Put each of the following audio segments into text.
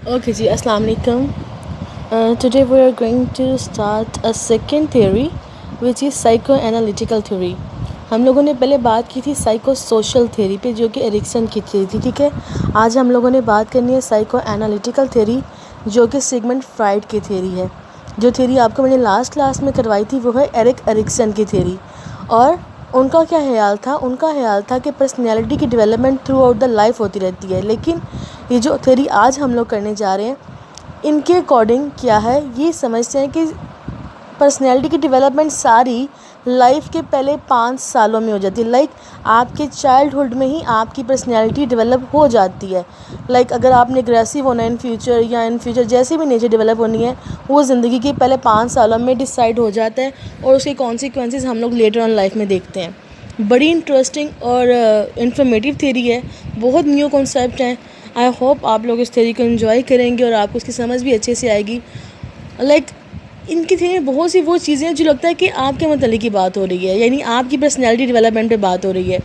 Okay ji, Assalamu alaikum. Today we are going to start a second theory which is psychoanalytical theory. हम लोगों ने पहले बात की थी साइको सोशल थ्योरी पे जो कि एरिक्सन की थ्योरी थी, ठीक है। आज हम लोगों ने बात करनी है साइको एनालिटिकल थ्योरी जो कि सिगमंड फ्राइड की थ्योरी है। जो थ्योरी आपको मैंने लास्ट क्लास में करवाई थी वो है एरिक्सन की थ्योरी। और उनका क्या ख्याल था? उनका ख्याल था कि पर्सनैलिटी की development through out the life होती रहती है, लेकिन ये जो थ्योरी आज हम लोग करने जा रहे हैं इनके अकॉर्डिंग क्या है, ये समझते हैं कि पर्सनैलिटी की डेवलपमेंट सारी लाइफ के पहले 5 सालों में हो जाती है। लाइक आपके चाइल्डहुड में ही आपकी पर्सनैलिटी डेवलप हो जाती है। लाइक अगर आपने एग्रेसिव होना है इन फ्यूचर या इन फ्यूचर जैसे भी नेचर डेवलप होनी है वो ज़िंदगी के पहले 5 सालों में डिसाइड हो जाता है और उसके कॉन्सिक्वेंसेस हम लोग लेटर ऑन लाइफ में देखते हैं। बड़ी इंटरेस्टिंग और इंफॉर्मेटिव थ्योरी है, बहुत न्यू कॉन्सेप्ट हैं। आई होप आप लोग इस थ्योरी को एंजॉय करेंगे और आपको उसकी समझ भी अच्छे से आएगी। लाइक इनकी थ्योरी में बहुत सी वो चीज़ें हैं जो लगता है कि आपके मतलब की बात हो रही है, यानी आपकी पर्सनैलिटी डेवलपमेंट पे बात हो रही है,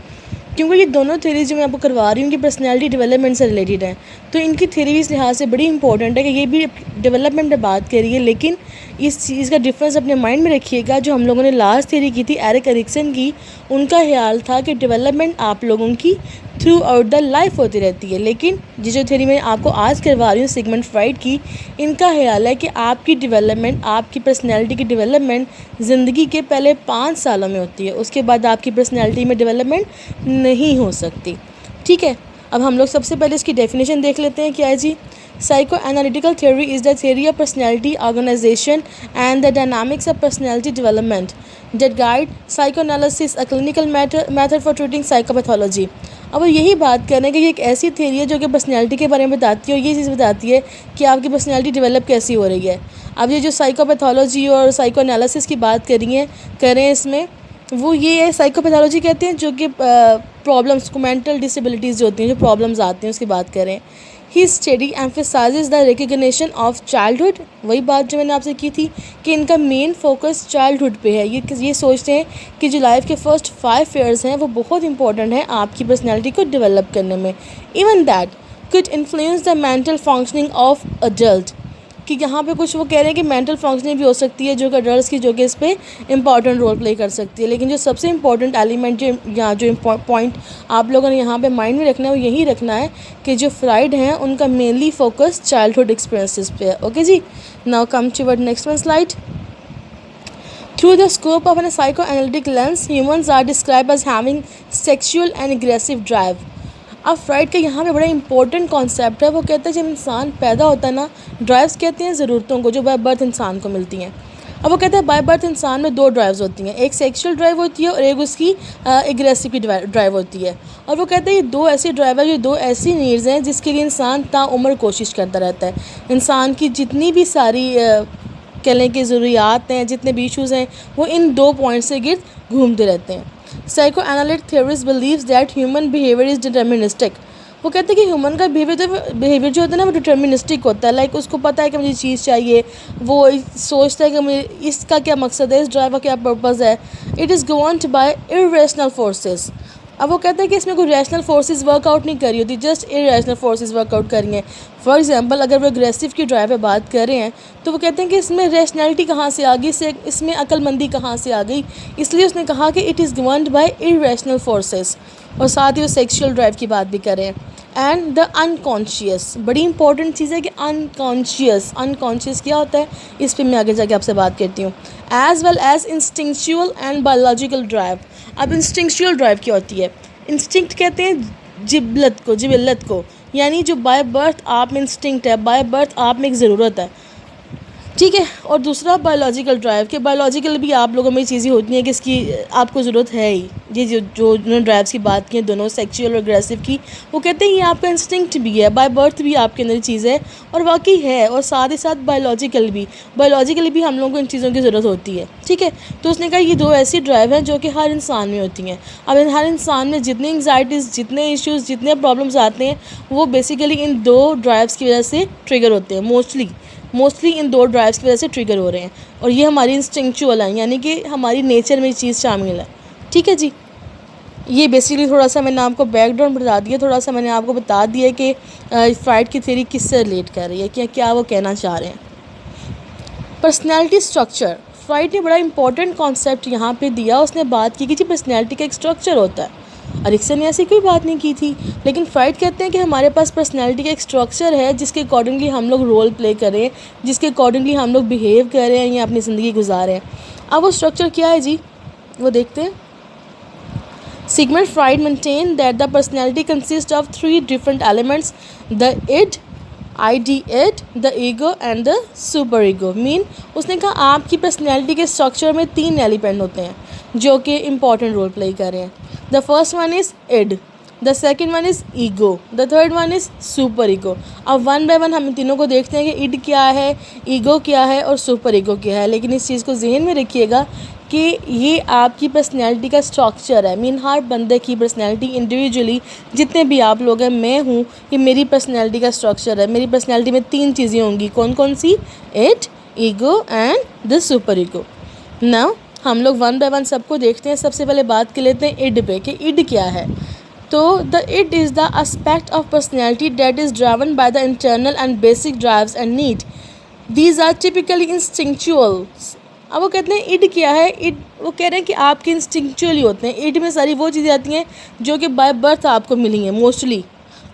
क्योंकि ये दोनों थ्योरीज जो मैं आपको करवा रही हूँ कि पर्सनैलिटी डेवलपमेंट से रिलेटेड है। तो इनकी थ्योरी इस लिहाज से बड़ी इंपॉर्टेंट है कि ये भी डेवलपमेंट पे बात करिए, लेकिन इस चीज़ का डिफरेंस अपने माइंड में रखिएगा। जो हम लोगों ने लास्ट थ्योरी की थी एरिक एरिक्सन की, उनका ख्याल था कि डेवलपमेंट आप लोगों की थ्रू आउट द लाइफ होती रहती है, लेकिन जो थ्योरी मैं आपको आज करवा रही हूँ सिगमंड फ्राइड की, इनका ख्याल है कि आपकी डेवलपमेंट, आपकी पर्सनैलिटी की डेवलपमेंट ज़िंदगी के पहले 5 सालों में होती है, उसके बाद आपकी पर्सनैलिटी में डेवलपमेंट नहीं हो सकती, ठीक है। अब हम लोग सबसे पहले इसकी डेफिनेशन देख लेते हैं। क्या है जी? Psychoanalytical theory is the theory of personality organization and the dynamics of personality development that guide psychoanalysis, a clinical method for treating psychopathology. अब यही बात कर रहे हैं कि ये एक ऐसी थ्योरी है जो कि पर्सनैलिटी के बारे में बताती है और ये चीज़ बताती है कि आपकी पर्सनैलिटी डेवलप कैसी हो रही है। अब ये जो साइकोपैथोलॉजी और साइको एनालिसिस की बात करें इसमें वो ये है, साइकोपैथोलॉजी कहते हैं जो कि प्रॉब्लम्स को, मेंटल डिसेबिलिटीज़ जो होती हैं, जो प्रॉब्लम्स आती हैं उसकी बात करें। ही study emphasizes the recognition of childhood, वही बात जो मैंने आपसे की थी कि इनका मेन फोकस चाइल्डहुड पे है। ये सोचते हैं कि जो लाइफ के फर्स्ट 5 ईयर्स हैं वो बहुत इंपॉर्टेंट है आपकी पर्सनैलिटी को डेवलप करने में। Even that could influence the mental functioning of adult, कि यहाँ पे कुछ वो कह रहे हैं कि मेंटल फंक्शनिंग भी हो सकती है जो कि अडल्ट की, जो कि इस पर इंपॉर्टेंट रोल प्ले कर सकती है। लेकिन जो सबसे इंपॉर्टेंट एलिमेंट यहाँ जो पॉइंट आप लोगों ने यहाँ पे माइंड में रखना है वो यही रखना है कि जो फ्राइड हैं उनका मेनली फोकस चाइल्डहुड एक्सपीरियंसेस पे है। ओके जी, now come toward next one slide. Through the scope of a psychoanalytic lens, humans are described as having sexual and aggressive drive. अब फ्राइड का यहाँ पे बड़ा इंपॉर्टेंट कॉन्सेप्ट है। वो कहते हैं जब इंसान पैदा होता है ना, ड्राइव्स कहते हैं ज़रूरतों को जो बाय बर्थ इंसान को मिलती हैं। अब वो कहते हैं बाय बर्थ इंसान में 2 ड्राइव्स होती हैं, एक सेक्सुअल ड्राइव होती है और एक उसकी एग्रेसिव की ड्राइव होती है। और वो कहते हैं ये 2 ऐसी ड्राइव है, ये 2 ऐसी नीड्स हैं जिसके लिए इंसान ताउम्र कोशिश करता रहता है। इंसान की जितनी भी सारी कह लें कि ज़रूरियात हैं, जितने भी इशूज़ हैं, वो इन 2 पॉइंट से गिर्द घूमते रहते हैं। Psychoanalytic theorists believes that human behavior is deterministic. वो कहते हैं कि ह्यूमन का बिहेवियर जो होता है ना वो डिटर्मिनिस्टिक होता है। लाइक उसको पता है कि मुझे चीज़ चाहिए, वो सोचता है कि मुझे इसका क्या मकसद है, इस ड्राइव का क्या पर्पज़ है। It is governed bye irrational forces. अब वो कहते हैं कि इसमें कोई रैशनल फोर्सेस वर्कआउट नहीं कर रही होती, जस्ट इरेशनल फोर्सेस वर्कआउट कर रही हैं। फॉर एग्जांपल अगर वो एग्रेसिव की ड्राइव पे बात कर रहे हैं तो वो कहते हैं कि इसमें रैशनैलिटी कहाँ से आ गई, इसमें अक्लमंदी कहाँ से आ गई, इसलिए उसने कहा कि it is governed bye irrational forces. और साथ ही वो सेक्शुअल ड्राइव की बात भी कर रहे हैं। एंड द अनकॉन्शियस, बड़ी इंपॉर्टेंट चीज़ है कि अनकॉन्शियस क्या होता है, इस पर मैं आगे जाके आपसे बात करती हूँ। As well as instinctual and biological drive. अब इंस्टिंक्चुअल ड्राइव क्या होती है? इंस्टिंक्ट कहते हैं जिबिल्लत को, यानी जो बाय बर्थ आप में इंस्टिंक्ट है, बाय बर्थ आप में एक ज़रूरत है, ठीक है। और दूसरा बायोलॉजिकल ड्राइव, के बायोलॉजिकल भी आप लोगों में चीज़ें होती हैं कि इसकी आपको ज़रूरत है ही। ये जो ड्राइव्स की बात की दोनों सेक्सुअल और एग्रेसिव की, वो कहते हैं ये आपका इंस्टिंक्ट भी है, बाय बर्थ भी आपके अंदर चीज़ है और वाकई है। और साथ ही साथ बायोलॉजिकली भी हम लोगों को इन चीज़ों की ज़रूरत होती है, ठीक है। तो उसने कहा ये 2 ऐसी ड्राइव हैं जो कि हर इंसान में होती हैं। अब हर इंसान में जितनी एंग्जाइटीज़, जितने इश्यूज़, जितने प्रॉब्लम्स आते हैं वो बेसिकली इन 2 ड्राइव्स की वजह से ट्रिगर होते हैं। मोस्टली इन 2 ड्राइव्स की वजह से ट्रिगर हो रहे हैं और ये हमारी इंस्टिंक्चुअल है, यानी कि हमारी नेचर में ये चीज़ शामिल है, ठीक है जी। ये बेसिकली थोड़ा सा मैंने आपको बैकग्राउंड बता दिया, थोड़ा सा मैंने आपको बता दिया कि फ्राइड की थ्योरी किससे रिलेट कर रही है, क्या वो कहना चाह रहे हैं। पर्सनैलिटी स्ट्रक्चर, फ्राइड ने बड़ा इंपॉर्टेंट कॉन्सेप्ट यहाँ पे दिया। उसने बात की कि जी पर्सनैलिटी का एक स्ट्रक्चर होता है। एरिक्सन ने ऐसी कोई बात नहीं की थी, लेकिन फ्राइड कहते हैं कि हमारे पास पर्सनैलिटी का एक स्ट्रक्चर है जिसके अकॉर्डिंगली हम लोग रोल प्ले करें, जिसके अकॉर्डिंगली हम लोग बिहेव कर रहे हैं या अपनी ज़िंदगी गुजारें। अब वो स्ट्रक्चर क्या है जी, वो देखते हैं। Sigmund Freud maintained that the personality consists of three different elements: the id, ideate, the ego and the superego. उसने कहा आपकी पर्सनैलिटी के स्ट्रक्चर में 3 एलिमेंट होते हैं जो कि इम्पॉर्टेंट रोल प्ले कर रहे हैं। The first one is id, the second one is ego, the third one is super ego. अब वन बाय वन हम इन तीनों को देखते हैं कि id क्या है, ईगो क्या है और सुपर ईगो क्या है। लेकिन इस चीज़ को जहन में रखिएगा कि ये आपकी पर्सनैलिटी का स्ट्रक्चर है। हर बंदे की पर्सनैलिटी इंडिविजुअली, जितने भी आप लोग हैं, मैं हूँ, ये मेरी पर्सनैलिटी का स्ट्रक्चर है। मेरी पर्सनैलिटी में 3 चीज़ें होंगी, कौन कौन सी? Id, ego and the super ego. ना हम लोग वन बाय वन सबको देखते हैं। सबसे पहले बात कर लेते हैं इड पे कि इड क्या है। तो the id is the aspect of personality that is driven by the internal and basic drives and need. These are typically instinctuals. अब वो कहते हैं इड क्या है। इड, वो कह रहे हैं कि आपके इंस्टिंक्चुअली होते हैं। इड में सारी वो चीज़ें आती हैं जो कि बाय बर्थ आपको मिली हैं मोस्टली।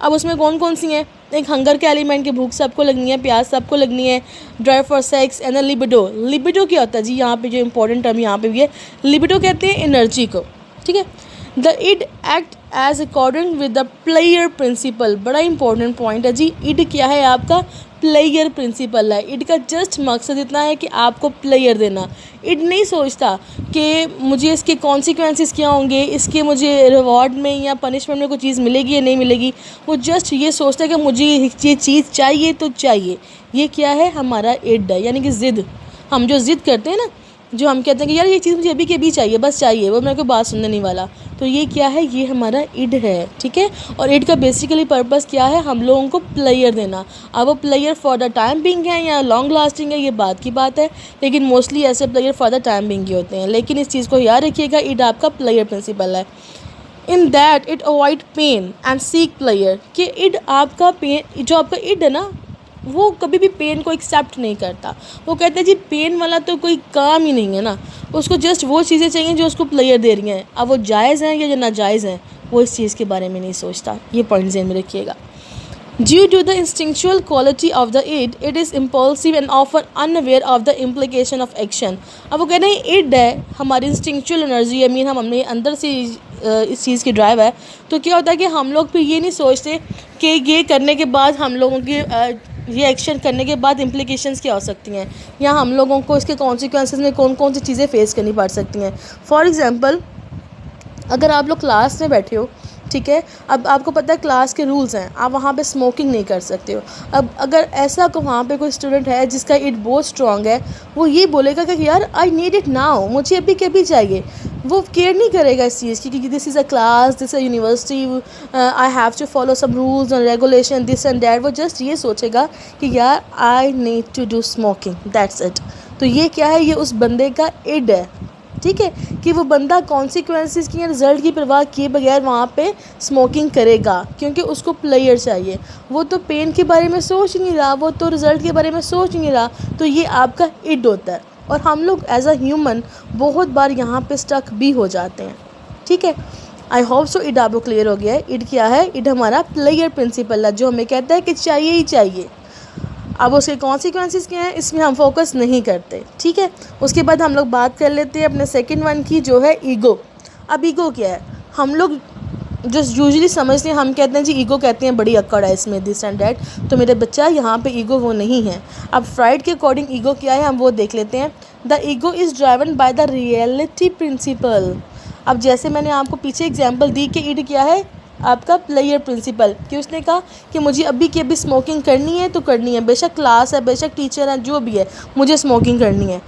अब उसमें कौन कौन सी हैं? एक हंगर के एलिमेंट की, भूख सबको लगनी है, प्यास सबको लगनी है, drive for sex and libido. Libido क्या होता है जी, यहाँ पे जो इंपॉर्टेंट टर्म यहाँ पे भी है, लिबिडो कहते हैं एनर्जी को, ठीक है। The id act as according with the pleasure principle. बड़ा इंपॉर्टेंट पॉइंट है जी, इड क्या है? आपका प्लेयर प्रिंसिपल है। इड का जस्ट मकसद इतना है कि आपको प्लेयर देना। इड नहीं सोचता कि मुझे इसके कॉन्सिक्वेंसेस क्या होंगे, इसके मुझे रिवॉर्ड में या पनिशमेंट में कोई चीज़ मिलेगी या नहीं मिलेगी। वो जस्ट ये सोचता है कि मुझे ये चीज़ चाहिए तो चाहिए। ये क्या है? हमारा इड है, यानी कि ज़िद। हम जो ज़िद करते हैं ना, जो हम कहते हैं कि यार ये चीज़ मुझे अभी के अभी चाहिए, बस चाहिए, वो मेरे को बात सुनने नहीं वाला, तो ये क्या है? ये हमारा इड है, ठीक है। और इड का बेसिकली पर्पस क्या है? हम लोगों को प्लेयर देना। अब वो player for the time Bing है या लॉन्ग लास्टिंग है, ये बात की बात है, लेकिन मोस्टली ऐसे player for the time being ही होते हैं। लेकिन इस चीज़ को याद रखिएगा, इड आपका प्लेयर प्रिंसिपल है। In that it avoid pen and seek player, कि इड आपका पेन, जो आपका इड है ना, वो कभी भी पेन को एक्सेप्ट नहीं करता। वो कहते हैं जी पेन वाला तो कोई काम ही नहीं है ना, उसको जस्ट वो चीज़ें चाहिए जो उसको प्लेयर दे रही हैं। अब वो जायज़ हैं या जो नाजायज़ हैं, वो इस चीज़ के बारे में नहीं सोचता। ये पॉइंट ज़हन में रखिएगा। Due to the instinctual quality of the id, it is impulsive and often unaware of the implication of action. अब वो कहते हैं id है हमारी इंस्टिंक्चुअल एनर्जी है, मीन हम अपने अंदर से इस चीज़ की ड्राइव है। तो क्या होता है कि हम लोग फिर ये नहीं सोचते कि ये करने के बाद हम लोगों की ये एक्शन करने के बाद इम्प्लिकेशंस क्या हो सकती हैं, या हम लोगों को इसके कॉन्सिक्वेंसेस में कौन कौन सी चीज़ें फेस करनी पड़ सकती हैं। फॉर एग्ज़ाम्पल, अगर आप लोग क्लास में बैठे हो, ठीक है, अब आपको पता है क्लास के रूल्स हैं, आप वहाँ पे स्मोकिंग नहीं कर सकते हो। अब अगर ऐसा को वहाँ पे कोई स्टूडेंट है जिसका इट बहुत स्ट्रॉन्ग है, वो ये बोलेगा कि यार आई नीड इट नाउ, मुझे अभी के अभी चाहिए। वो केयर नहीं करेगा इस चीज़ की कि this is a class, this is a university, I have to follow some rules and regulation, this and that. वो जस्ट ये सोचेगा कि यार I need to do smoking, that's it. तो ये क्या है? ये उस बंदे का इड है, ठीक है, कि वो बंदा कॉन्सिक्वेंसेस की या रिज़ल्ट की परवाह किए बगैर वहाँ पे स्मोकिंग करेगा, क्योंकि उसको प्लेयर चाहिए। वो तो पेन के बारे में सोच नहीं रहा, वो तो रिज़ल्ट के बारे में सोच नहीं रहा। तो ये आपका इड होता है। और हम लोग एज अ ह्यूमन बहुत बार यहाँ पे स्टक भी हो जाते हैं, ठीक है। आई होप सो इड आपको क्लियर हो गया है। इड क्या है? इड हमारा प्लेयर प्रिंसिपल है, जो हमें कहता है कि चाहिए ही चाहिए। अब उसके कॉन्सिक्वेंसेस क्या हैं, इसमें हम फोकस नहीं करते, ठीक है। उसके बाद हम लोग बात कर लेते हैं अपने सेकंड वन की, जो है ईगो। अब ईगो क्या है? हम लोग जो यूजुअली समझते हैं, हम कहते हैं जी ईगो कहते हैं बड़ी अक्कड़ है इसमें, दिस एंड डैट। तो मेरे बच्चा यहाँ पे ईगो वो नहीं है। अब फ्राइड के अकॉर्डिंग ईगो क्या है, हम वो देख लेते हैं। The ego is driven by the reality principle. अब जैसे मैंने आपको पीछे एग्जाम्पल दी कि इड क्या है? आपका प्लेयर प्रिंसिपल, कि उसने कहा कि मुझे अभी की अभी स्मोकिंग करनी है तो करनी है, बेशक क्लास है, बेशक टीचर है, जो भी है, मुझे स्मोकिंग करनी है।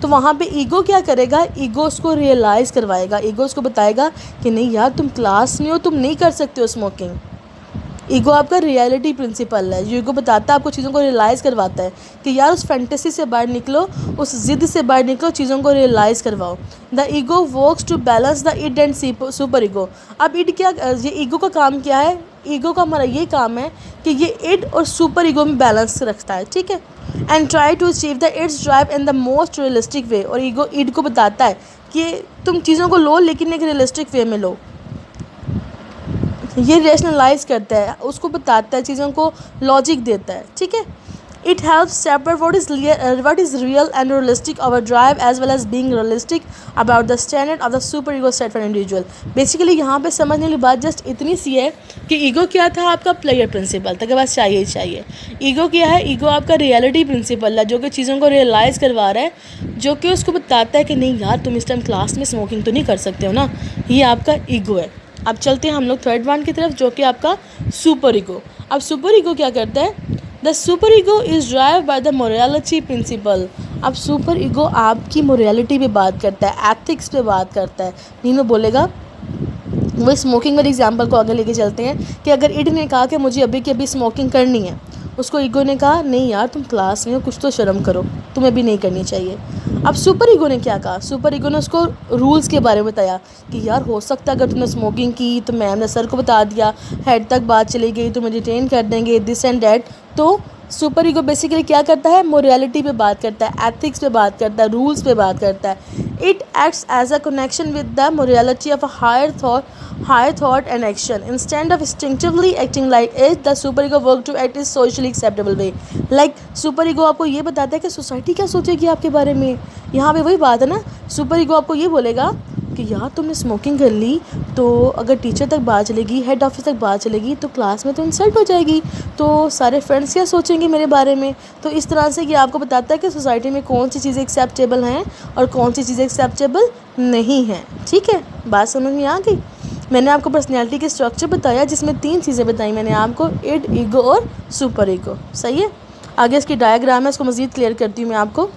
तो वहाँ पे ईगो क्या करेगा? ईगो उसको रियलाइज़ करवाएगा, ईगो उसको बताएगा कि नहीं यार तुम क्लास में हो, तुम नहीं कर सकते हो स्मोकिंग, ईगो आपका रियलिटी प्रिंसिपल है। ईगो बताता है आपको, चीज़ों को रियलाइज़ करवाता है कि यार उस फैंटेसी से बाहर निकलो, उस ज़िद से बाहर निकलो, चीज़ों को रियलाइज़ करवाओ। The ego works to balance the id and super ego. अब इड क्या, ये ईगो का काम क्या है? ईगो का हमारा ये काम है कि ये इड और सुपर ईगो में बैलेंस रखता है, ठीक है। And try to achieve the its drive in the most realistic way. और ईगो इड को बताता है कि तुम चीज़ों को लो लेकिन एक रियलिस्टिक वे में लो। ये रेशनलाइज करता है, उसको बताता है, चीज़ों को लॉजिक देता है, ठीक है। It helps separate what is real and realistic our drive as well as being realistic about the standard of the super ego set for individual। Basically यहाँ पे समझने वाली बात जस्ट इतनी सी है कि ईगो क्या था? आपका प्लेयर प्रिंसिपल था, के पास चाहिए ही चाहिए। ईगो क्या है? ईगो आपका रियलिटी प्रिंसिपल है, जो कि चीज़ों को रियलाइज़ करवा रहा है, जो कि उसको बताता है कि नहीं यार तुम इस टाइम क्लास में स्मोकिंग तो नहीं कर सकते हो ना। ये आपका ईगो है। अब चलते हैं हम लोग थर्ड वन की तरफ, जो कि आपका सुपर ईगो। अब सुपर ईगो क्या करता है? The super ego is drive by the morality principle. अब सुपर ईगो आपकी मोरालिटी पे बात करता है, एथिक्स पे बात करता है। मीन में बोलेगा, वो स्मोकिंग वाले एग्जाम्पल को आगे लेके चलते हैं कि अगर इड ने कहा कि मुझे अभी की अभी स्मोकिंग करनी है, उसको ईगो ने कहा नहीं यार तुम क्लास में हो, कुछ तो शर्म करो, तुम्हें भी नहीं करनी चाहिए। अब सुपर ईगो ने क्या कहा? सुपर ईगो ने उसको रूल्स के बारे में बताया कि यार हो सकता है अगर तुमने स्मोकिंग की तो मैम ने सर को बता दिया, हेड तक बात चली गई, तुम्हें डिटेन कर देंगे, दिस एंड डैट। तो सुपर ईगो बेसिकली क्या करता है? मोरालिटी पे बात करता है, एथिक्स पे बात करता है, रूल्स पे बात करता है। It acts as a connection with the morality of a higher thought and action. Instead of instinctively acting like it, the superego work to act is socially acceptable way. Like superego आपको ये बताता है कि society क्या सोचेगी आपके बारे में। यहाँ पे वही बात है ना, सुपर ईगो आपको ये बोलेगा कि यार तुमने स्मोकिंग कर ली तो अगर टीचर तक बात चलेगी, हेड ऑफिस तक बात चलेगी, तो क्लास में तो इंसल्ट हो जाएगी, तो सारे फ्रेंड्स क्या सोचेंगे मेरे बारे में। तो इस तरह से ये आपको बताता है कि सोसाइटी में कौन सी चीज़ें एक्सेप्टेबल हैं और कौन सी चीज़ें एक्सेप्टेबल नहीं हैं, ठीक है। बात समझ में आ गई? मैंने आपको पर्सनैलिटी के स्ट्रक्चर बताया, जिसमें 3 चीज़ें बताई मैंने आपको, इड, ईगो और सुपर ईगो, सही है। आगे इसकी डायग्राम है, इसको मज़ीद क्लियर करती हूँ मैं आपको।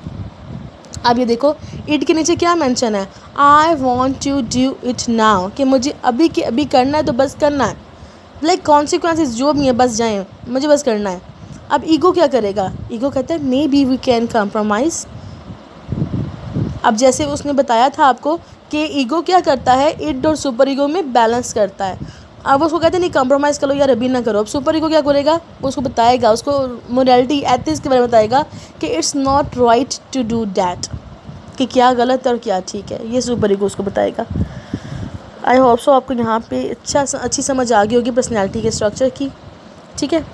अब ये देखो, इड के नीचे क्या मेंशन है? I want to do it now, कि मुझे अभी के अभी करना है तो बस करना है, लाइक कॉन्सिक्वेंसेस जो भी है बस जाएँ, मुझे बस करना है। अब ईगो क्या करेगा? ईगो कहता है maybe we can compromise. अब जैसे उसने बताया था आपको कि ईगो क्या करता है? इड और सुपर ईगो में बैलेंस करता है। अब उसको कहते हैं नहीं कम्प्रोमाइज़ करो यार, अभी ना करो। अब सुपर ईगो क्या करेगा? उसको बताएगा, उसको मोरालिटी, एथिक्स के बारे में बताएगा कि it's not right to do that, कि क्या गलत है और क्या ठीक है, ये सुपर ईगो उसको बताएगा। आई होप सो आपको यहाँ पे अच्छी समझ आ गई होगी पर्सनैलिटी के स्ट्रक्चर की, ठीक है।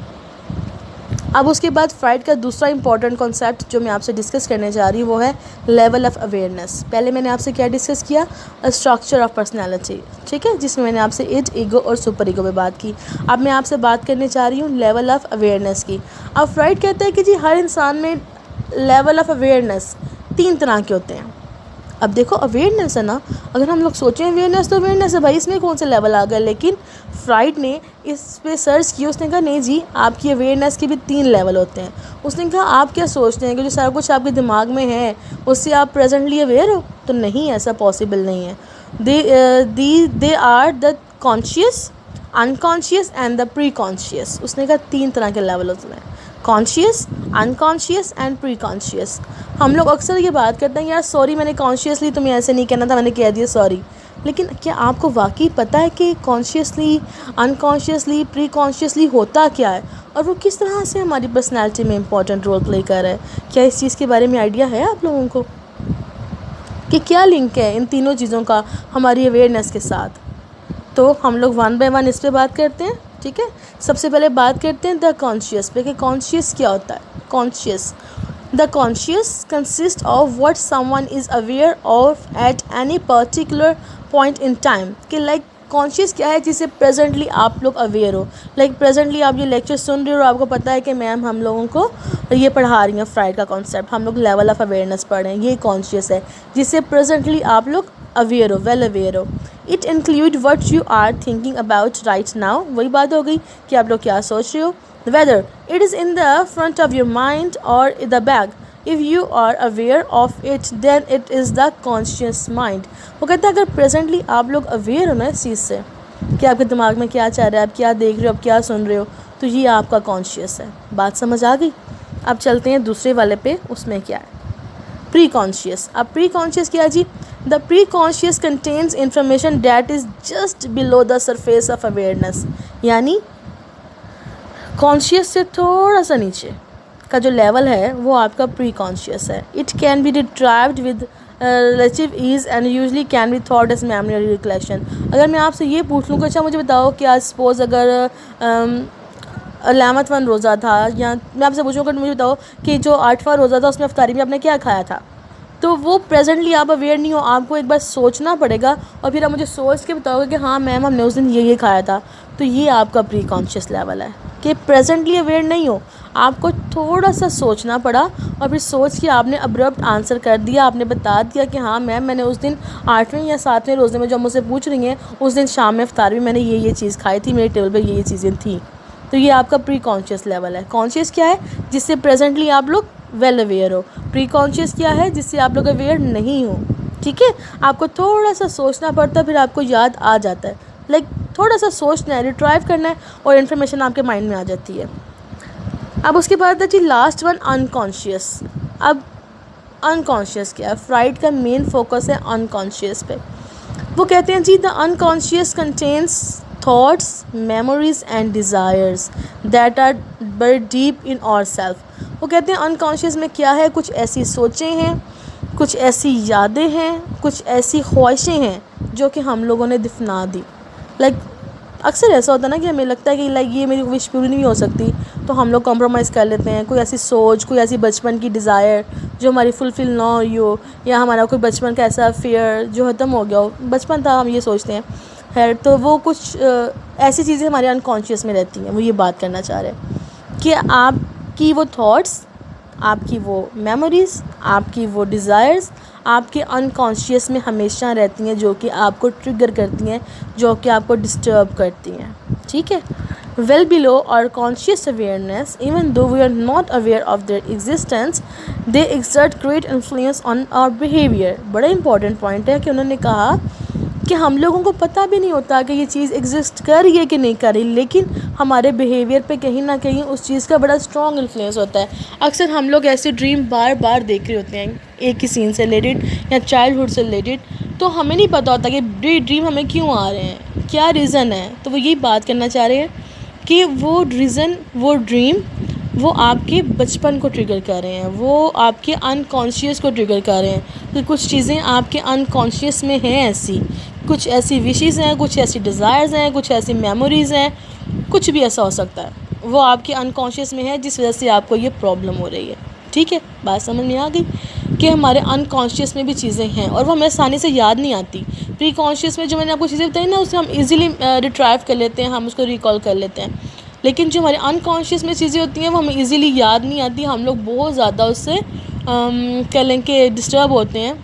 अब उसके बाद फ्राइड का दूसरा इंपॉर्टेंट कॉन्सेप्ट जो मैं आपसे डिस्कस करने जा रही हूँ वो है लेवल ऑफ़ अवेयरनेस। पहले मैंने आपसे क्या डिस्कस किया? स्ट्रक्चर ऑफ पर्सनैलिटी, ठीक है, जिसमें मैंने आपसे इड, ईगो और सुपर ईगो पे बात की। अब मैं आपसे बात करने जा रही हूँ लेवल ऑफ़ अवेयरनेस की। अब फ्राइड कहता है कि जी हर इंसान में लेवल ऑफ़ अवेयरनेस 3 तरह के होते हैं। अब देखो अवेयरनेस है ना, अगर हम लोग सोचें अवेयरनेस तो अवेयरनेस है भाई, इसमें कौन से लेवल आ गए, लेकिन फ्राइड ने इस पे सर्च किया, उसने कहा नहीं जी आपकी अवेयरनेस के भी 3 लेवल होते हैं। उसने कहा आप क्या सोचते हैं कि जो सारा कुछ आपके दिमाग में है उससे आप प्रेजेंटली अवेयर हो? तो नहीं, ऐसा पॉसिबल नहीं है। They are the conscious, unconscious and the preconscious. उसने कहा 3 तरह के लेवल होते हैं, conscious, unconscious and preconscious. हम लोग अक्सर ये बात करते हैं यार सॉरी मैंने कॉन्शियसली तुम्हें ऐसे नहीं कहना था, मैंने कह दिया सॉरी। लेकिन क्या आपको वाकई पता है कि कॉन्शियसली, अनकॉन्शियसली, प्री कॉन्शियसली होता क्या है और वो किस तरह से हमारी पर्सनैलिटी में इंपॉर्टेंट रोल प्ले कर रहा है? क्या इस चीज़ के बारे में आइडिया है आप लोगों को कि क्या लिंक है इन तीनों चीज़ों का हमारी अवेयरनेस के साथ? तो हम लोग 1 बाय 1 इस पर बात करते हैं, ठीक है। सबसे पहले बात करते हैं द कॉन्शियस पे कि कॉन्शियस क्या होता है। Conscious, the conscious consist of what someone is aware of at any particular point in time. कि लाइक कॉन्शियस क्या है? जिसे प्रेजेंटली आप लोग अवेयर हो, लाइक प्रेजेंटली आप ये लेक्चर सुन रहे हो और आपको पता है कि मैम हम लोगों को ये पढ़ा रही हैं फ्राइड का कॉन्सेप्ट, हम लोग लेवल ऑफ अवेयरनेस पढ़ रहे हैं, ये कॉन्शियस है जिससे प्रेजेंटली आप लोग अवेयर हो, वेल अवेयर हो। It include what you are thinking about right now, वही बात हो गई कि आप लोग क्या सोच रहे हो, whether it is in the front of your mind और in the back. If you are aware of it then it is the conscious mind. वो कहता है अगर प्रेजेंटली आप लोग अवेयर हो ना इस चीज़ से, कि आपके दिमाग में क्या चल रहा है, आप क्या देख रहे हो, आप क्या सुन रहे हो, तो ये आपका कॉन्शियस है। बात समझ आ गई? अब चलते हैं दूसरे वाले पे, उसमें क्या है, प्री कॉन्शियस। अब प्री कॉन्शियस क्या है जी? The preconscious contains information that is just below the surface of awareness, यानी कॉन्शियस से थोड़ा सा नीचे का जो लेवल है वो आपका प्री कॉन्शियस है। It can be retrieved with relative ease and usually can be thought as memory recollection. अगर मैं आपसे ये पूछ लूँ कि अच्छा मुझे बताओ कि आज सपोज़ अगर 11वां रोज़ा था, या मैं आपसे पूछूँ अगर मुझे बताओ कि जो 8वां रोज़ा था उसमें अफ्तारी में आपने क्या खाया था, तो वो प्रेजेंटली आप अवेयर नहीं हो, आपको एक बार सोचना पड़ेगा और फिर आप मुझे सोच के बताओगे कि हाँ मैम हमने उस दिन ये खाया था। तो ये आपका प्री कॉन्शियस लेवल है कि प्रेजेंटली अवेयर नहीं हो, आपको थोड़ा सा सोचना पड़ा और फिर सोच के आपने अब्रप्ट आंसर कर दिया, आपने बता दिया कि हाँ मैम मैंने उस दिन 8वें या 7वें रोज़े में जो मुझसे पूछ रही हैं उस दिन शाम में इफ्तार में मैंने ये चीज़ खाई थी, मेरे टेबल पर ये चीज़ें थी। तो ये आपका प्री कॉन्शियस लेवल है। कॉन्शियस क्या है? जिससे प्रेजेंटली आप लोग वेल अवेयर हो। प्री कॉन्शियस क्या है? जिससे आप लोग अवेयर नहीं हो। ठीक है, आपको थोड़ा सा सोचना पड़ता है, फिर आपको याद आ जाता है। लाइक थोड़ा सा सोचना है, रिट्राइव करना है और इन्फॉर्मेशन आपके माइंड में आ जाती है। अब उसके बाद है जी लास्ट वन, अनकॉन्शियस। अब अनकॉन्शियस क्या है? फ्राइड का मेन फोकस है अनकॉन्शियस पे। वो कहते हैं जी the unconscious contains thoughts, memories and desires that are very deep in ourselves। वो कहते हैं अनकॉन्शियस में क्या है? कुछ ऐसी सोचें हैं, कुछ ऐसी यादें हैं, कुछ ऐसी ख्वाहिशें हैं जो कि हम लोगों ने दफना दी। लाइक अक्सर ऐसा होता है ना कि हमें लगता है कि लाइक ये मेरी विश पूरी नहीं हो सकती, तो हम लोग कॉम्प्रोमाइज़ कर लेते हैं। कोई ऐसी सोच, कोई ऐसी बचपन की डिज़ायर जो हमारी फुलफ़िल ना हुई हो, या हमारा कोई बचपन का ऐसा फियर जो ख़त्म हो गया हो, बचपन था हम ये सोचते हैं है, तो वो कुछ ऐसी चीज़ें हमारे अनकॉन्शियस में रहती हैं। वो ये बात करना चाह रहे हैं कि आपकी वो थॉट्स, आपकी वो मेमोरीज़, आपकी वो डिज़ायर्स आपके अनकॉन्शियस में हमेशा रहती हैं, जो कि आपको ट्रिगर करती हैं, जो कि आपको डिस्टर्ब करती हैं। ठीक है, well below our conscious awareness, even though we are not aware of their existence, they exert great influence on our behaviour. बड़ा इंपॉर्टेंट पॉइंट है कि उन्होंने कहा कि हम लोगों को पता भी नहीं होता कि ये चीज़ एग्जिस्ट कर रही है कि नहीं कर रही, लेकिन हमारे बिहेवियर पे कहीं ना कहीं उस चीज़ का बड़ा स्ट्रॉन्ग इन्फ्लुएंस होता है। अक्सर हम लोग ऐसे ड्रीम बार बार देख रहे होते हैं एक ही सीन से रिलेटेड या चाइल्डहुड से रिलेटेड, तो हमें नहीं पता होता कि ड्रीम हमें क्यों आ रहे हैं, क्या रीज़न है। तो वो यही बात करना चाह रहे हैं कि वो रीज़न, वो ड्रीम, वो आपके बचपन को ट्रिगर कर रहे हैं, वो आपके अनकॉन्शियस को ट्रिगर कर रहे हैं। तो कुछ चीज़ें आपके अनकॉन्शियस में हैं ऐसी, कुछ ऐसी विशेज़ हैं, कुछ ऐसी डिज़ायर्स हैं, कुछ ऐसी मेमोरीज़ हैं, कुछ भी ऐसा हो सकता है, वो आपके अनकॉन्शियस में है जिस वजह से आपको ये प्रॉब्लम हो रही है। ठीक है, बात समझ में आ गई कि हमारे अनकॉन्शियस में भी चीज़ें हैं और वो हमें आसानी से याद नहीं आती। प्री कॉन्शियस में जो मैंने आपको चीज़ें बताई ना, उसे हम इजीली रिट्राइव कर लेते हैं, हम उसको रिकॉल कर लेते हैं, लेकिन जो हमारे अनकॉन्शियस में चीज़ें होती हैं वो हमें इजीली याद नहीं आती। हम लोग बहुत ज़्यादा उससे कह लें कि डिस्टर्ब होते हैं।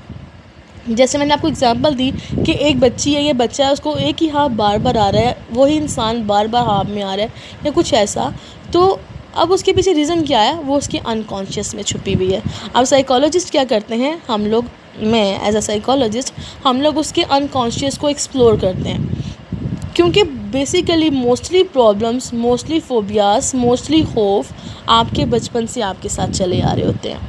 जैसे मैंने आपको एग्जांपल दी कि एक बच्ची है, ये बच्चा है, उसको एक ही हाथ बार बार आ रहा है, वही इंसान बार बार हाथ में आ रहा है या कुछ ऐसा, तो अब उसके पीछे रीज़न क्या है? वो उसके अनकॉन्शियस में छुपी हुई है। अब साइकोलॉजिस्ट क्या करते हैं, हम लोग, मैं एज अ साइकोलॉजिस्ट, हम लोग उसके अनकॉन्शियस को एक्सप्लोर करते हैं, क्योंकि basically mostly problems, mostly phobias, mostly खौफ आपके बचपन से आपके साथ चले आ रहे होते हैं।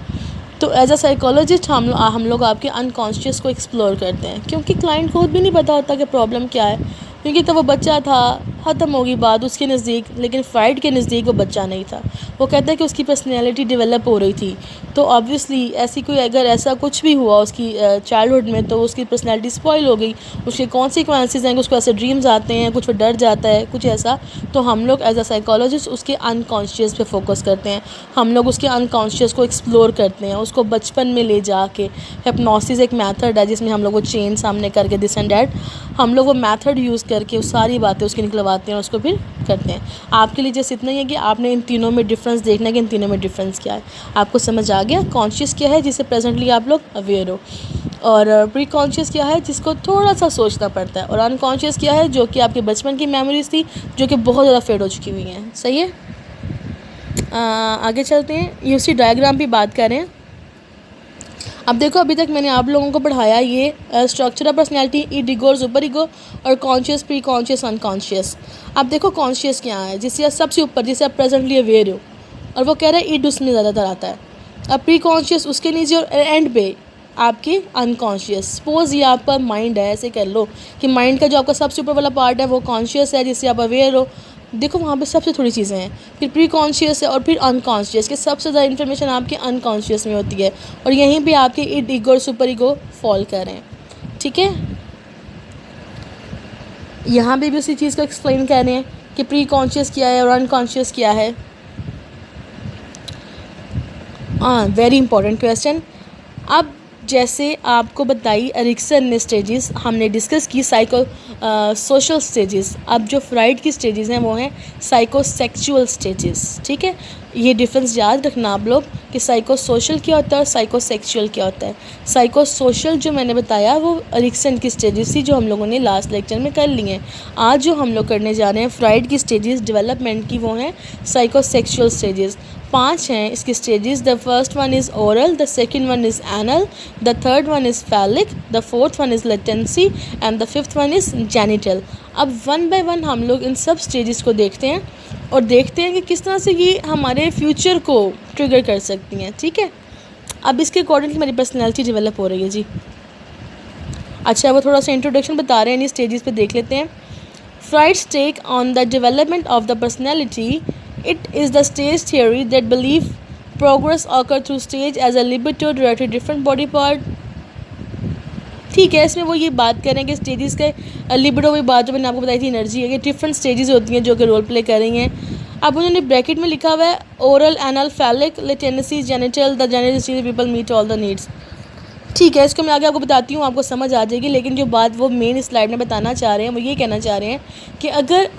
तो एज अ साइकोलॉजिस्ट हम लोग आपके अनकॉन्शियस को एक्सप्लोर करते हैं, क्योंकि क्लाइंट को खुद भी नहीं पता होता कि प्रॉब्लम क्या है, क्योंकि तो वो बच्चा था, ख़त्म होगी बात उसके नज़दीक, लेकिन फ्राइड के नज़दीक वो बच्चा नहीं था। वो कहता है कि उसकी पर्सनैलिटी डेवलप हो रही थी, तो ऑब्वियसली ऐसी कोई, अगर ऐसा कुछ भी हुआ उसकी चाइल्डहुड में, तो उसकी पर्सनैलिटी स्पॉइल हो गई, उसके कॉन्सिक्वेंसेस हैं कि उसको ऐसे ड्रीम्स आते हैं, कुछ वो डर जाता है, कुछ ऐसा। तो हम लोग एज अ साइकोलॉजिस्ट उसके अनकॉन्शियस पे फोकस करते हैं, हम लोग उसके अनकॉन्शियस को एक्सप्लोर करते हैं, उसको बचपन में ले जाके। हिप्नोसिस एक मेथड है जिसमें हम लोग वो चेन सामने करके दिस एंड डैट, हम लोग वो मेथड यूज़ करके वो सारी बातें उसकी निकलवाते हैं और उसको फिर करते हैं। आपके लिए जैसे इतना ही है कि आपने इन तीनों में डिफरेंस देखना है कि इन तीनों में डिफरेंस क्या है। आपको समझ आ गया कॉन्शियस क्या है जिससे प्रेजेंटली आप लोग अवेयर हो, और प्री कॉन्शियस क्या है जिसको थोड़ा सा सोचना पड़ता है, और अनकॉन्शियस क्या है जो कि आपके बचपन की मेमोरीज थी जो कि बहुत ज़्यादा फेड हो चुकी हुई हैं। सही है, आगे चलते हैं, यूसी डायग्राम भी बात करें। अब देखो, अभी तक मैंने आप लोगों को पढ़ाया ये स्ट्रक्चर ऑफ पर्सनैलिटी, ईड, ईगो और सुपर ईगो, और कॉन्शियस, प्री कॉन्शियस, अनकॉन्शियस। अब देखो कॉन्शियस क्या है, जिससे सबसे ऊपर, जिसे आप प्रेजेंटली अवेयर हो, और वो कह रहा है ईड उसमें ज़्यादातर आता है। अब प्री कॉन्शियस उसके नीचे, और एंड पे आपकी अनकॉन्शियस। सपोज ये आपका माइंड है, ऐसे कह लो कि माइंड का जो आपका सबसे ऊपर वाला पार्ट है वो कॉन्शियस है, जिससे आप अवेयर हो। देखो वहाँ पे सबसे थोड़ी चीज़ें हैं, फिर प्री कॉन्शियस है और फिर अनकॉन्शियस, के सबसे ज़्यादा इन्फॉर्मेशन आपकी अनकॉन्शियस में होती है, और यहीं पे आपके ईड, ईगो और सुपर ईगो फॉल कर रहे हैं। ठीक है, यहाँ पे भी उसी चीज़ को एक्सप्लेन कर रहे हैं कि प्री कॉन्शियस क्या है और अनकॉन्शियस क्या है। हाँ, वेरी इंपॉर्टेंट क्वेश्चन। अब जैसे आपको बताई एरिक्सन ने स्टेजेस, हमने डिस्कस की साइको सोशल स्टेजेस। अब जो फ्राइड की स्टेजेस हैं वो हैं साइकोसेक्सुअल स्टेजेस। ठीक है, ये डिफरेंस याद रखना आप लोग कि साइको सोशल क्या होता है और साइकोसेक्सुअल क्या होता है। साइको सोशल जो मैंने बताया वो एरिक्सन की स्टेजेस थी, जो हम लोगों ने लास्ट लेक्चर में कर ली हैं। आज जो हम लोग करने जा रहे हैं फ्राइड की स्टेजेस डेवलपमेंट की, वो हैं साइकोसेक्सुअल स्टेजेस। 5 हैं इसकी stages. The first one is oral, the second one is anal, the third one is phallic, the fourth one is latency and the fifth one is genital. अब one by one हम लोग इन सब stages को देखते हैं और देखते हैं कि किस तरह से ये हमारे फ्यूचर को ट्रिगर कर सकती हैं। ठीक है, अब इसके अकॉर्डिंग हमारी पर्सनैलिटी डेवलप हो रही है जी। अच्छा, वो थोड़ा सा इंट्रोडक्शन बता रहे हैं, इन स्टेजेस पे देख लेते हैं। Freud's take on the development of the personality, it is the stage theory that believe progress occur through stage as a libido directed different body part। ठीक है, इसमें वो ये बात कर रहे हैं कि स्टेजेस के लिबिडो की बात जो मैंने आपको बताई थी, एनर्जी है कि डिफरेंट स्टेजेस होती हैं जो कि रोल प्ले कर रही हैं। अब उन्होंने ब्रैकेट में लिखा हुआ है oral, anal, phallic, latency, genital, the genital people meet all the needs. ठीक है, इसको मैं आगे आपको बताती हूँ, आपको समझ आ जाएगी। लेकिन जो बात वो मेन स्लाइड में बताना चाह रहे हैं वो ये कहना चाह रहे हैं कि अगर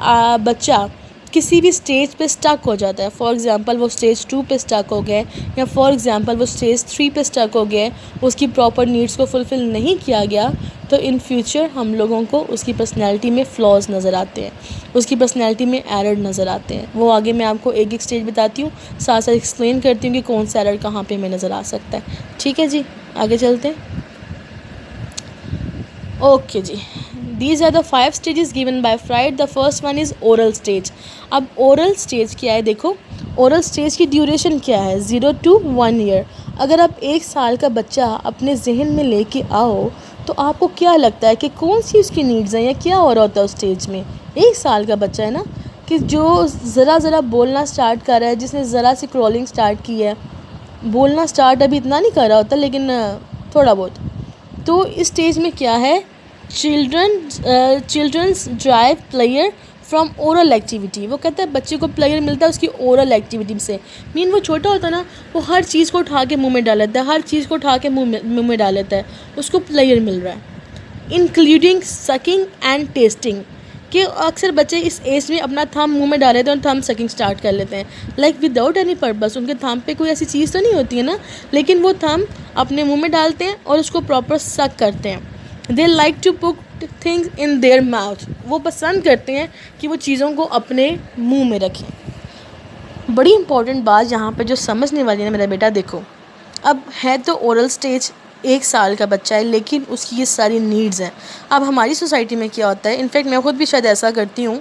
बच्चा किसी भी स्टेज पे स्टक हो जाता है, फॉर एग्जांपल वो स्टेज 2 पे स्टक हो गया, या फॉर एग्जांपल वो स्टेज 3 पे स्टक हो गया, उसकी प्रॉपर नीड्स को फुलफ़िल नहीं किया गया, तो इन फ्यूचर हम लोगों को उसकी पर्सनैलिटी में फ्लॉज नज़र आते हैं, उसकी पर्सनैलिटी में एरर नज़र आते हैं। वो आगे मैं आपको एक एक स्टेज बताती हूँ, साथ साथ एक्सप्लेन करती हूँ कि कौन सा एरर कहाँ पर हमें नज़र आ सकता है। ठीक है जी, आगे चलते हैं। ओके जी, these are the 5 stages given by Freud. The first one is oral stage. अब ओरल स्टेज क्या है, देखो ओरल स्टेज की ड्यूरेशन क्या है, 0 to 1 ईयर। अगर आप 1 साल का बच्चा अपने जहन में लेके आओ तो आपको क्या लगता है कि कौन सी उसकी नीड्स हैं या क्या हो रहा होता है उस स्टेज में। 1 साल का बच्चा है ना, कि जो ज़रा बोलना स्टार्ट कर रहा है, जिसने ज़रा सी क्रॉलिंग स्टार्ट की है, बोलना स्टार्ट अभी इतना नहीं कर रहा होता लेकिन थोड़ा बहुत। तो इस स्टेज में क्या है, children's drive pleasure from oral activity. वो कहता है बच्चे को प्लेयर मिलता है उसकी ओरल एक्टिविटी से। मीन वो छोटा होता है ना, वो हर चीज़ को उठा के मुंह में डाल लेता है, हर चीज़ को उठा के मुंह में डाल लेता है, उसको प्लेयर मिल रहा है। इंक्लूडिंग सकिंग एंड टेस्टिंग, कि अक्सर बच्चे इस एज में अपना थंब मुंह में डाल लेते हैं और थंब सकिंग स्टार्ट कर लेते हैं, लाइक विदाउट एनी पर्पस। उनके थंब पे कोई ऐसी चीज़ तो नहीं होती है ना, लेकिन वो थंब अपने मुंह में डालते हैं और उसको प्रॉपर सक करते हैं। They like to put things in their mouth, वो पसंद करते हैं कि वो चीज़ों को अपने मुंह में रखें। बड़ी इंपॉर्टेंट बात यहाँ पे जो समझने वाली है ना मेरा बेटा, देखो अब है तो ओरल स्टेज, 1 साल का बच्चा है, लेकिन उसकी ये सारी नीड्स हैं। अब हमारी सोसाइटी में क्या होता है, इनफैक्ट मैं खुद भी शायद ऐसा करती हूँ।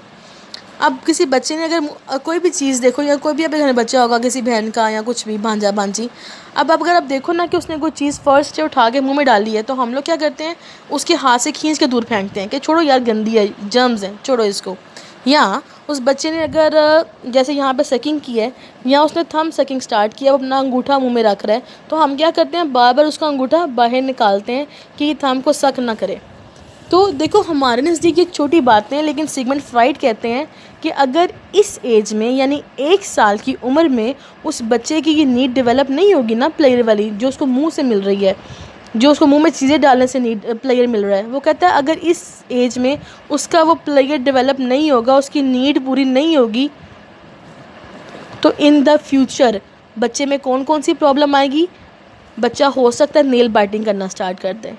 अब किसी बच्चे ने अगर कोई भी चीज़ देखो, या कोई भी अपने घर में बच्चा होगा, किसी बहन का या कुछ भी, भांजा भांजी, अब अगर आप देखो ना कि उसने कोई चीज़ फर्स्ट से उठा के मुंह में डाली है, तो हम लोग क्या करते हैं, उसके हाथ से खींच के दूर फेंकते हैं कि छोड़ो यार, गंदी है, जर्म्स हैं, छोड़ो इसको। या उस बच्चे ने अगर जैसे यहाँ पे सकिंग की है, या उसने थंब सकिंग स्टार्ट किया, अपना अंगूठा मुंह में रख रहा है, तो हम क्या करते हैं, बार बार उसका अंगूठा बाहर निकालते हैं कि ये थंब को सक ना करे। तो देखो हमारे नज़दीक एक छोटी बातें हैं, लेकिन सिगमंड फ्राइड कहते हैं कि अगर इस एज में यानी 1 साल की उम्र में उस बच्चे की ये नीड डेवलप नहीं होगी ना, प्लेयर वाली, जो उसको मुंह से मिल रही है, जो उसको मुंह में चीज़ें डालने से नीड प्लेयर मिल रहा है, वो कहता है अगर इस एज में उसका वो प्लेयर डेवलप नहीं होगा, उसकी नीड पूरी नहीं होगी, तो इन द फ्यूचर बच्चे में कौन कौन सी प्रॉब्लम आएगी। बच्चा हो सकता है नेल बाइटिंग करना स्टार्ट कर दे,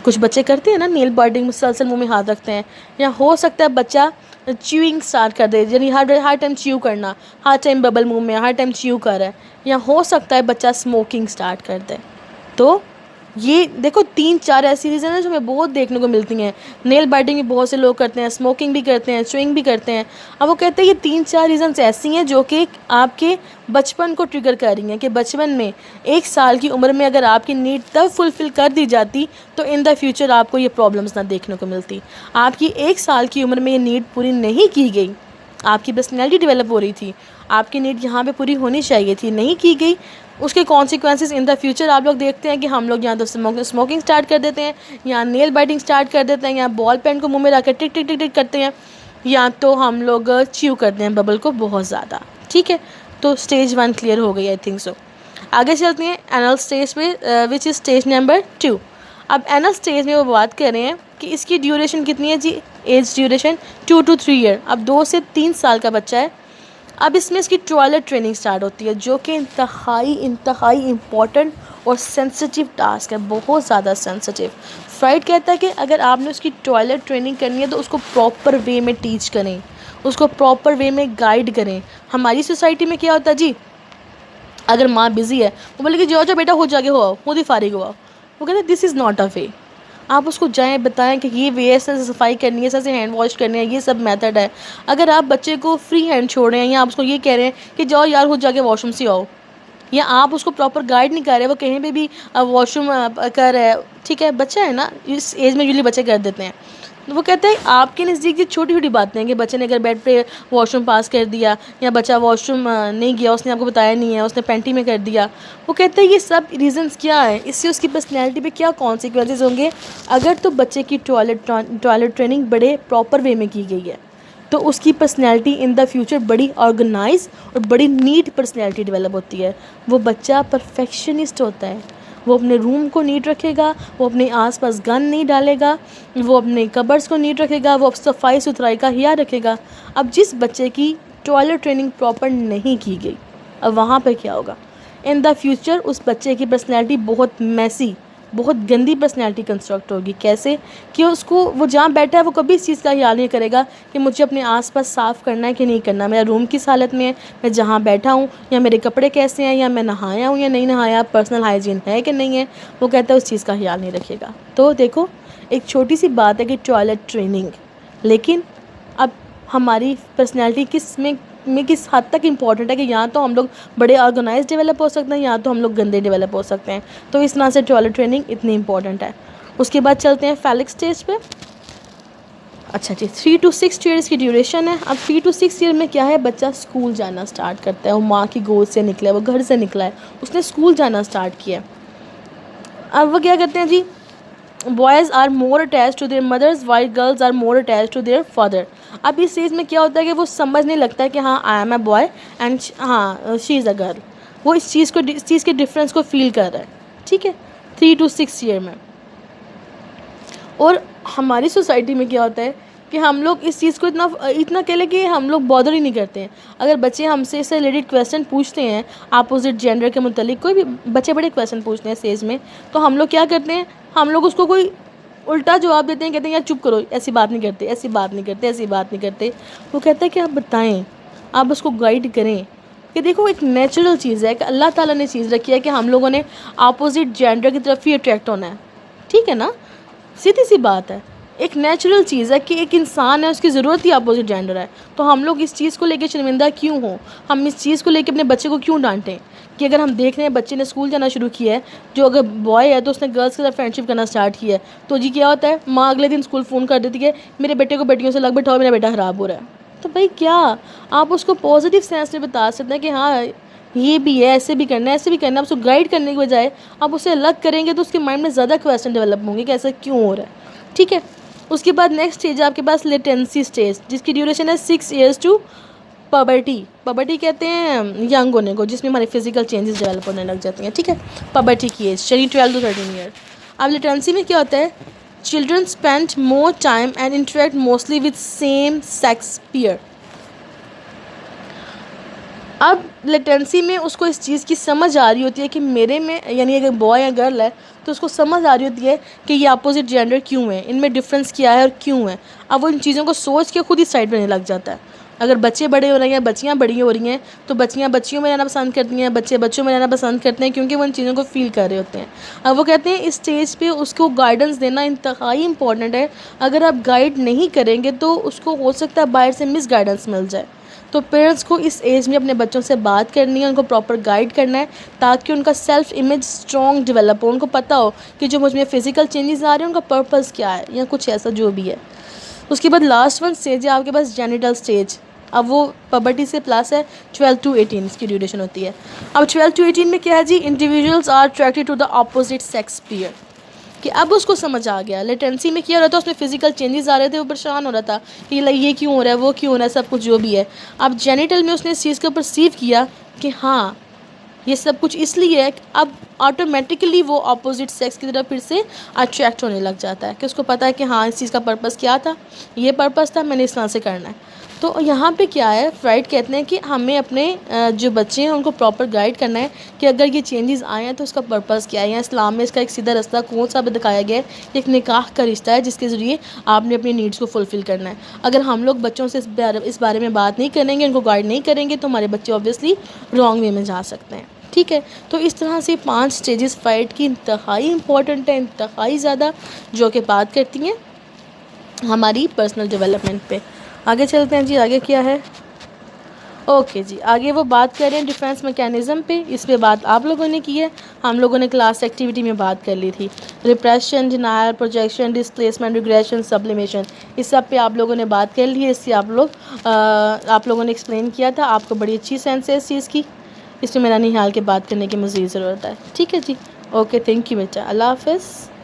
कुछ बच्चे करते हैं ना नेल बाइटिंग, मुसलसल मुंह में हाथ रखते हैं। या हो सकता है बच्चा च्यूइंग स्टार्ट कर दे, यानी हर टाइम च्यू करना, हर टाइम बबल मुंह में, हर टाइम च्यू कर रहा है। या हो सकता है बच्चा स्मोकिंग स्टार्ट कर दे। तो ये देखो 3-4 ऐसी रीज़न है जो हमें बहुत देखने को मिलती हैं। नेल बाइटिंग भी बहुत से लोग करते हैं, स्मोकिंग भी करते हैं, च्युइंग भी करते हैं। अब वो कहते हैं ये 3-4 रीज़न्स ऐसी हैं जो कि आपके बचपन को ट्रिगर कर रही हैं कि बचपन में 1 साल की उम्र में अगर आपकी नीड तब फुलफ़िल कर दी जाती तो इन द फ्यूचर आपको ये प्रॉब्लम्स ना देखने को मिलती। आपकी 1 साल की उम्र में ये नीड पूरी नहीं की गई, आपकी पर्सनैलिटी डेवलप हो रही थी, आपकी नीड यहाँ पे पूरी होनी चाहिए थी, नहीं की गई, उसके कॉन्सिक्वेंसेस इन द फ्यूचर आप लोग देखते हैं कि हम लोग यहाँ तो स्मोकिंग स्टार्ट कर देते हैं, या नेल बाइटिंग स्टार्ट कर देते हैं, या बॉल पेन को मुंह में रख कर टिक टिक टिक टिक करते हैं, या तो हम लोग च्यू करते हैं बबल को बहुत ज़्यादा। ठीक है, तो स्टेज 1 क्लियर हो गई, आई थिंक सो। आगे चलते हैं एनल स्टेज पे, विच इज़ स्टेज नंबर 2। अब एनल स्टेज में वो बात कर रहे हैं कि इसकी ड्यूरेशन कितनी है जी, एज ड्यूरेशन 2 to 3 ईयर। अब 2 से 3 साल का बच्चा है। अब इसमें इसकी टॉयलेट ट्रेनिंग स्टार्ट होती है, जो कि इंतहाई इम्पॉर्टेंट और सेंसिटिव टास्क है, बहुत ज़्यादा सेंसिटिव। फ्राइड कहता है कि अगर आपने उसकी टॉयलेट ट्रेनिंग करनी है तो उसको प्रॉपर वे में टीच करें, उसको प्रॉपर वे में गाइड करें। हमारी सोसाइटी में क्या होता है जी, अगर माँ बिज़ी है वो बोले कि जाओ बेटा हो जाके हो, खुद ही फारिग हुआ, वो कहते हैं दिस इज़ नॉट अ वे। आप उसको जाएं बताएं कि ये वे ऐसे सफाई करनी है, ऐसे हैंड वॉश करनी है, ये सब मेथड है। अगर आप बच्चे को फ्री हैंड छोड़ रहे हैं या आप उसको ये कह रहे हैं कि जाओ यार खुद जाके वॉशरूम से आओ, या आप उसको प्रॉपर गाइड नहीं कर रहे, वो कहीं पे भी वॉशरूम कर रहा है, ठीक है, बच्चा है ना, इस एज में यूजुअली बच्चे कर देते हैं। तो वो कहते हैं आपके नज़दीक ये छोटी छोटी बातें हैं कि बच्चे ने अगर बेड पे वॉशरूम पास कर दिया, या बच्चा वॉशरूम नहीं गया, उसने आपको बताया नहीं है, उसने पैंटी में कर दिया, वो कहते हैं ये सब रीज़न्स क्या है, इससे उसकी पर्सनैलिटी पे क्या कॉन्सिक्वेंसेज होंगे अगर तो बच्चे की टॉयलेट ट्रेनिंग बड़े प्रॉपर वे में की गई है, तो उसकी पर्सनैलिटी इन द फ्यूचर बड़ी ऑर्गेनाइज और बड़ी नीट पर्सनैलिटी डेवलप होती है। वो बच्चा परफेक्शनिस्ट होता है, वो अपने रूम को नीट रखेगा, वो अपने आसपास गंद नहीं डालेगा, वो अपने कबर्ड्स को नीट रखेगा, वो सफाई सुथराई का ख्याल रखेगा। अब जिस बच्चे की टॉयलेट ट्रेनिंग प्रॉपर नहीं की गई, अब वहाँ पर क्या होगा, इन द फ्यूचर उस बच्चे की पर्सनैलिटी बहुत मैसी, बहुत गंदी पर्सनैलिटी कंस्ट्रक्ट होगी। कैसे कि उसको, वो जहाँ बैठा है वो कभी इस चीज़ का ख्याल नहीं करेगा कि मुझे अपने आसपास साफ़ करना है कि नहीं करना, मेरा रूम किस हालत में है, मैं जहाँ बैठा हूँ, या मेरे कपड़े कैसे हैं, या मैं नहाया हूँ या नहीं नहाया, पर्सनल हाइजीन है कि नहीं है, वो कहता है उस चीज़ का ख्याल नहीं रखेगा। तो देखो, एक छोटी सी बात है कि टॉयलेट ट्रेनिंग, लेकिन अब हमारी पर्सनैलिटी किस हद तक इम्पॉर्टेंट है कि यहाँ तो हम लोग बड़े ऑर्गेनाइज डेवलप हो सकते हैं, यहाँ तो हम लोग गंदे डेवलप हो सकते हैं। तो इस तरह से टॉयलेट ट्रेनिंग इतनी इंपॉर्टेंट है। उसके बाद चलते हैं फैलिक स्टेज पे। अच्छा जी, 3 to 6 ईयर्स की ड्यूरेशन है। अब 3 to 6 ईयर में क्या है, बच्चा स्कूल जाना स्टार्ट करता है, वो माँ की गोद से निकला है, वो घर से निकला है, उसने स्कूल जाना स्टार्ट किया। अब वो क्या करते हैं जी, boys are more attach to their mothers while girls are more attach to their father. अब इस चीज़ में क्या होता है कि वो समझने लगता है कि हाँ I am a boy and हाँ शी इज़ अ गर्ल। वो इस चीज़ के डिफरेंस को फील कर रहा है, ठीक है, 3 to 6 ईयर में। और हमारी सोसाइटी में क्या होता है कि हम लोग इस चीज़ को इतना कह लें कि हम लोग बॉदर ही नहीं करते हैं। अगर बच्चे हमसे इससे रिलेटेड क्वेश्चन पूछते हैं, अपोजिट जेंडर के मुतालिक कोई भी बच्चे बड़े क्वेश्चन पूछते हैं स्टेज में, तो हम लोग क्या करते हैं, हम लोग उसको कोई उल्टा जवाब देते हैं, कहते हैं यार चुप करो, ऐसी बात नहीं करते, ऐसी बात नहीं करते, ऐसी बात नहीं करते। वो कहता है कि आप बताएं, आप उसको गाइड करें कि देखो एक नेचुरल चीज़ है कि अल्लाह ताला ने चीज़ रखी है कि हम लोगों ने अपोजिट जेंडर की तरफ ही अट्रैक्ट होना है, ठीक है ना, सीधी सी बात है, एक नेचुरल चीज़ है कि एक इंसान है, उसकी ज़रूरत ही अपोजिट जेंडर है। तो हम लोग इस चीज़ को लेकर शर्मिंदा क्यों हों, हम इस चीज़ को लेकर अपने बच्चे को क्यों डांटें कि अगर हम देख रहे हैं बच्चे ने स्कूल जाना शुरू किया है, जो अगर बॉय है तो उसने गर्ल्स के साथ फ्रेंडशिप करना स्टार्ट किया है, तो जी क्या होता है, माँ अगले दिन स्कूल फ़ोन कर देती है मेरे बेटे को बेटियों से लग बैठाओ, मेरा बेटा ख़राब हो रहा है। तो भाई क्या आप उसको पॉजिटिव सेंस में बता सकते हैं कि हाँ ये भी है, ऐसे भी करना है, ऐसे भी करना है। आप उसको गाइड करने के बजाय आप उसे अलग करेंगे तो उसके माइंड में ज़्यादा क्वेश्चन डेवलप होंगे कि ऐसा क्यों हो रहा है, ठीक है। उसके बाद नेक्स्ट स्टेज है आपके पास लेटेंसी स्टेज, जिसकी ड्यूरेशन है 6 ईयर्स टू पबर्टी। पबर्टी कहते हैं यंग होने को, जिसमें हमारे फिजिकल चेंजेस डेवलप होने लग जाते हैं, ठीक है, पबर्टी की एज चलिए 12 to 13 ईयर। अब लेटेंसी में क्या होता है, children spend more time and interact mostly with same sex peer. अब लेटेंसी में उसको इस चीज़ की समझ आ रही होती है कि मेरे में, यानी अगर बॉय या गर्ल है तो उसको समझ आ रही होती है कि ये अपोजिट जेंडर क्यों है, इनमें डिफरेंस क्या है और क्यों है। अब वो इन चीज़ों को सोच के खुद ही साइड करने लग जाता है। अगर बच्चे बड़े हो रहे हैं, बच्चियाँ बड़ी हो रही हैं, तो बच्चियाँ बच्चियों में रहना पसंद करती हैं, बच्चे बच्चों में रहना पसंद करते हैं, क्योंकि वो उन चीज़ों को फ़ील कर रहे होते हैं। अब वो कहते हैं इस स्टेज पे उसको गाइडेंस देना इंतहाई इंपॉर्टेंट है। अगर आप गाइड नहीं करेंगे तो उसको हो सकता है बाहर से मिस गाइडेंस मिल जाए। तो पेरेंट्स को इस एज में अपने बच्चों से बात करनी है, उनको प्रॉपर गाइड करना है, ताकि उनका सेल्फ इमेज स्ट्रॉन्ग डेवलप हो, उनको पता हो कि जो मुझ में फ़िज़िकल चेंजेस आ रहे हैं उनका पर्पज़ क्या है, या कुछ ऐसा जो भी है। उसके बाद लास्ट वन स्टेज है आपके पास जेनिटल स्टेज। अब वो पबर्टी से प्लस है 12 to 18 इसकी ड्यूरेशन होती है। अब 12 to 18 में क्या है जी, individuals are attracted to the opposite sex pair. कि अब उसको समझ आ गया लेटेंसी में क्या हो रहा था, उसमें फिजिकल चेंजेस आ रहे थे, वो परेशान हो रहा था कि ये क्यों हो रहा है, वो क्यों हो रहा है, सब कुछ जो भी है। अब जेनिटल में उसने इस चीज़ को परसीव किया कि हाँ ये सब कुछ इसलिए है कि अब ऑटोमेटिकली वो अपोजिट सेक्स की तरफ फिर से अट्रैक्ट होने लग जाता है, कि उसको पता है कि हाँ इस चीज़ का पर्पस क्या था, ये पर्पस था, मैंने इस तरह से करना है। तो यहाँ पे क्या है, फ्राइड कहते हैं कि हमें अपने जो बच्चे हैं उनको प्रॉपर गाइड करना है कि अगर ये चेंजेस आए हैं तो उसका पर्पस क्या है। या इस्लाम में इसका एक सीधा रास्ता कौन सा भी दिखाया गया है, एक निकाह का रिश्ता है जिसके ज़रिए आपने अपनी नीड्स को फुलफ़िल करना है। अगर हम लोग बच्चों से इस बारे में बात नहीं करेंगे, उनको गाइड नहीं करेंगे, तो हमारे बच्चे ऑब्वियसली रॉन्ग वे में जा सकते हैं। ठीक है, तो इस तरह से 5 स्टेजेस फ़ाइट की इंतहाई इंपॉर्टेंट है, इंतहाई ज़्यादा, जो कि बात करती हैं हमारी पर्सनल डेवलपमेंट पे। आगे चलते हैं जी, आगे क्या है। ओके जी, आगे वो बात कर रहे हैं डिफेंस मैकेनिज़्म पे। इस पे बात आप लोगों ने की है, हम लोगों ने क्लास एक्टिविटी में बात कर ली थी। Repression, denial, projection, displacement, regression, sublimation, इस सब पे आप लोगों ने बात कर ली है। इससे आप लोगों ने एक्सप्लेन किया था, आपको बड़ी अच्छी सेंस है इस चीज़ की। इसमें मेरा निहाल के बात करने की मज़ीद ज़रूरत है। ठीक है जी, ओके, थैंक यू बेटा, अल्लाह हाफ़िज़।